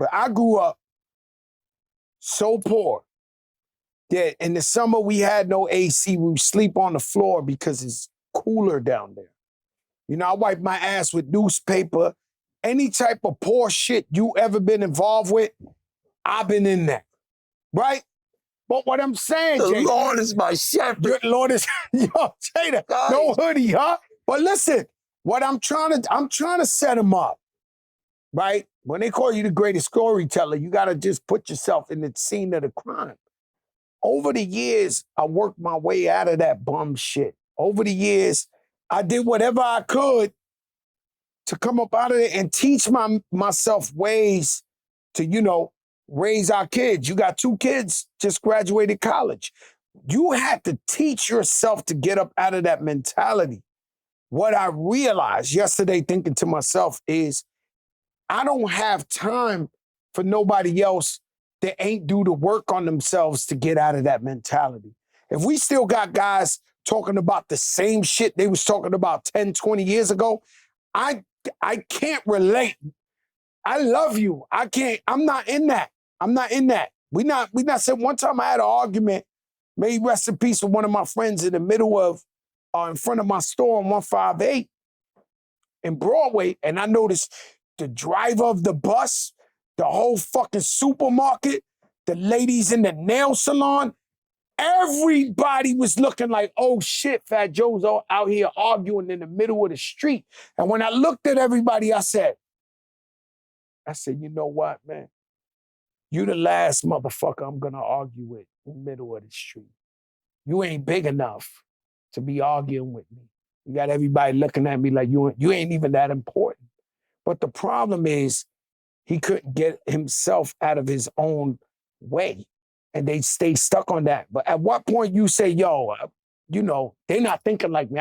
But I grew up so poor that in the summer we had no AC. We would sleep on the floor because it's cooler down there. You know, I wipe my ass with newspaper. Any type of poor shit you ever been involved with, I've been in that, right? But what I'm saying, The Jada, Lord is my shepherd. your Lord is, yo, Jada, no hoodie, huh? But listen, what I'm trying to set him up, right? When they call you the greatest storyteller, you got to just put yourself in the scene of the crime. Over the years, I worked my way out of that bum shit. Over the years, I did whatever I could to come up out of it and teach myself ways to, you know, raise our kids. You got 2 kids, just graduated college. You had to teach yourself to get up out of that mentality. What I realized yesterday thinking to myself is, I don't have time for nobody else that ain't do the work on themselves to get out of that mentality. If we still got guys talking about the same shit they was talking about 10, 20 years ago, I can't relate. I love you. I'm not in that. I'm not in that. We not said one time I had an argument, may rest in peace, with one of my friends in the middle of, in front of my store on 158 in Broadway, and I noticed the driver of the bus, the whole fucking supermarket, the ladies in the nail salon, everybody was looking like, oh shit, Fat Joe's out here arguing in the middle of the street. And when I looked at everybody, I said, you know what, man? You the last motherfucker I'm gonna argue with in the middle of the street. You ain't big enough to be arguing with me. You got everybody looking at me like you ain't even that important. But the problem is he couldn't get himself out of his own way. And they stay stuck on that. But at what point you say, yo, you know, they're not thinking like me.